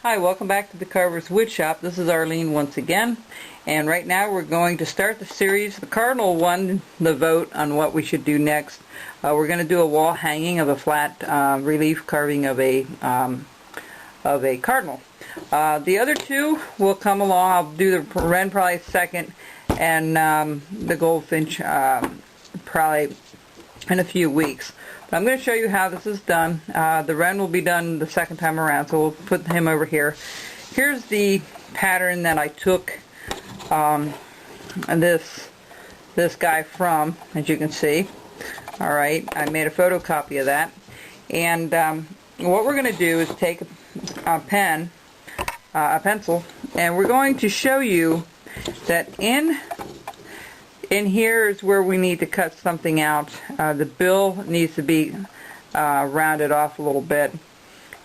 Hi, welcome back to the Carver's Wood Shop. This is Arlene once again, and right now we're going to start the series. The Cardinal won the vote on what we should do next. We're going to do a wall hanging of a flat relief carving of a Cardinal. The other two will come along. I'll do the wren probably second, and the goldfinch probably in a few weeks. But I'm going to show you how this is done. The wren will be done the second time around, so we'll put him over here. Here's the pattern that I took this guy from, as you can see. Alright, I made a photocopy of that. And what we're going to do is take a pencil, and we're going to show you that in here is where we need to cut something out. The bill needs to be rounded off a little bit,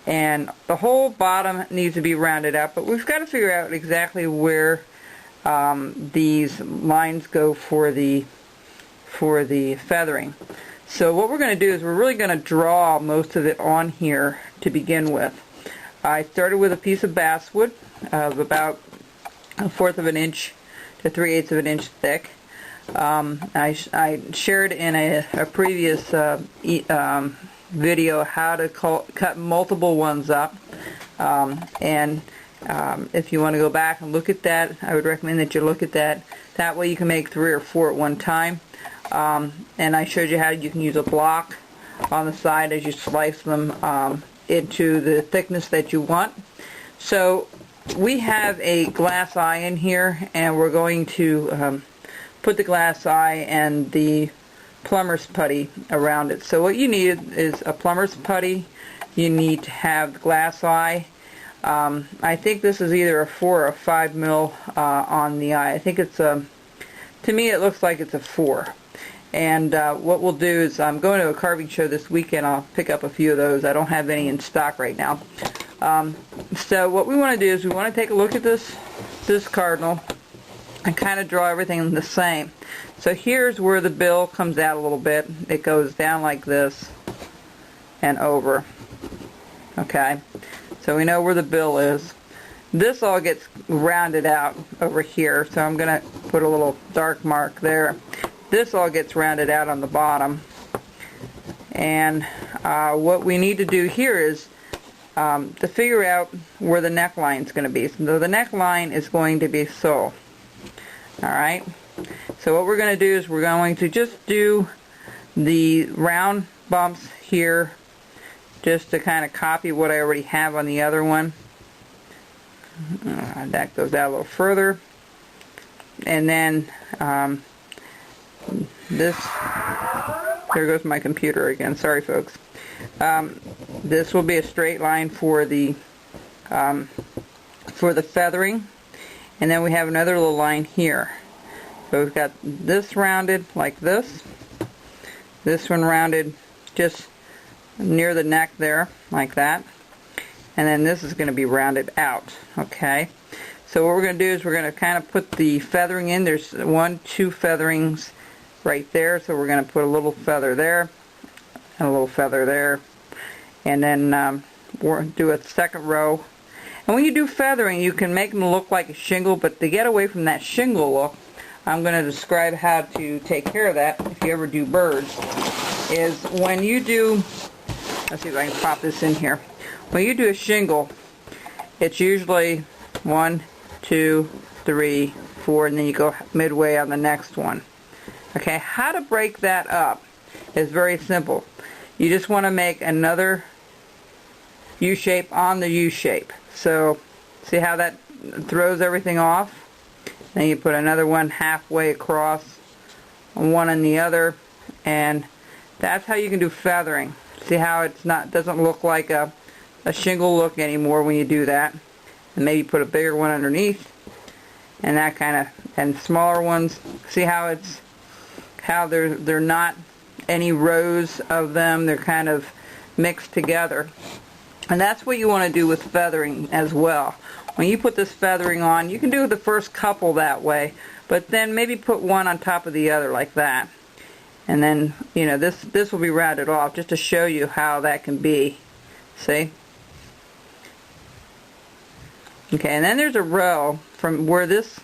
and the whole bottom needs to be rounded up, but we've got to figure out exactly where these lines go for the feathering. So what we're going to do is we're really going to draw most of it on here to begin with. I started with a piece of basswood of about 1/4 of an inch to 3/8 of an inch thick. I shared in a previous video how to cut multiple ones up, and if you want to go back and look at that, I would recommend that you look at that. That way you can make 3 or 4 at one time. And I showed you how you can use a block on the side as you slice them into the thickness that you want. So we have a glass eye in here, and we're going to put the glass eye and the plumber's putty around it. So what you need is a plumber's putty. You need to have the glass eye. I think this is either a 4 or a 5 mil on the eye. I think it's to me it looks like it's a 4. And what we'll do is I'm going to a carving show this weekend. I'll pick up a few of those. I don't have any in stock right now. So what we want to do is we want to take a look at this Cardinal and kind of draw everything the same. So here's where the bill comes out a little bit. It goes down like this and over. Okay, so we know where the bill is. This all gets rounded out over here, so I'm going to put a little dark mark there. This all gets rounded out on the bottom. And what we need to do here is to figure out where the neckline is going to be. So the neckline is going to be so. Alright, so what we're going to do is we're going to just do the round bumps here just to kind of copy what I already have on the other one. That goes out a little further. And then there goes my computer again, sorry folks. This will be a straight line for the feathering. And then we have another little line here. So we've got this rounded like this one rounded just near the neck there, like that. And then this is going to be rounded out. Okay. So what we're going to do is we're going to kind of put the feathering in. There's 2 featherings right there. So we're going to put a little feather there and a little feather there. And then we'll do a second row. And when you do feathering, you can make them look like a shingle, but to get away from that shingle look, I'm going to describe how to take care of that if you ever do birds, is when you do, let's see if I can pop this in here. When you do a shingle, it's usually 1, 2, 3, 4, and then you go midway on the next one. Okay, how to break that up is very simple. You just want to make another U-shape on the U-shape. So, see how that throws everything off? Then you put another one halfway across, one on the other, and that's how you can do feathering. See how it's doesn't look like a shingle look anymore when you do that. And maybe put a bigger one underneath, and that kind of, and smaller ones. See how they're not any rows of them. They're kind of mixed together. And that's what you want to do with feathering as well. When you put this feathering on, you can do the first couple that way, but then maybe put one on top of the other like that. And then, you know, this will be rounded off just to show you how that can be. See? Okay, and then there's a row from where this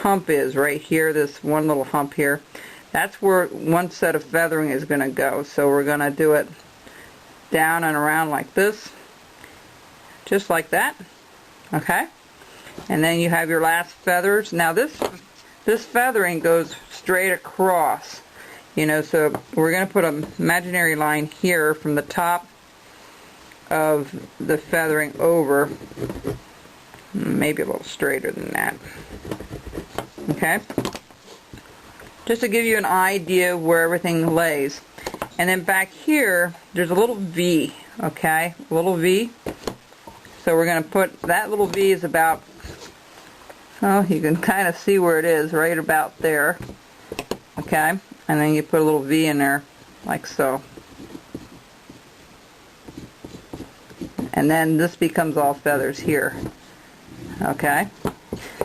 hump is right here, this one little hump here. That's where one set of feathering is going to go. So we're going to do it down and around like this, just like that. Okay, and then you have your last feathers. Now this feathering goes straight across, you know, so we're going to put an imaginary line here from the top of the feathering over, maybe a little straighter than that. Okay, just to give you an idea where everything lays. And then back here there's a little V, okay, a little V. So we're going to put that little V is about, oh, you can kind of see where it is, right about there. Okay, and then you put a little V in there like so. And then this becomes all feathers here. Okay,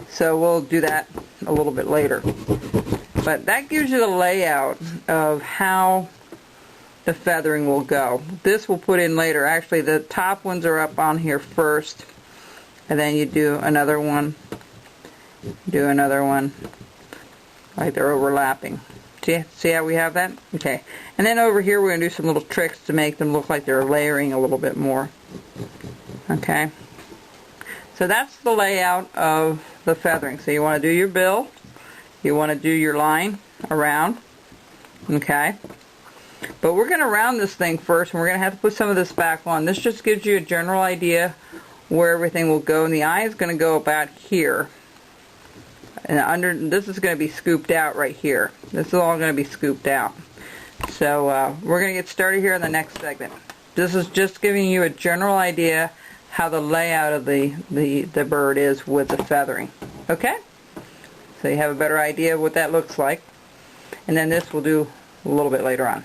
so we'll do that a little bit later. But that gives you the layout of how the feathering will go. This we'll put in later. Actually, the top ones are up on here first, and then you do another one, like they're overlapping. See how we have that? Okay. And then over here we're going to do some little tricks to make them look like they're layering a little bit more. Okay. So that's the layout of the feathering. So you want to do your bill, you want to do your line around, okay? But we're going to round this thing first, and we're going to have to put some of this back on. This just gives you a general idea where everything will go, and the eye is going to go about here. And this is going to be scooped out right here. This is all going to be scooped out. So we're going to get started here in the next segment. This is just giving you a general idea how the layout of the bird is with the feathering. Okay? So you have a better idea of what that looks like. And then this we'll do a little bit later on.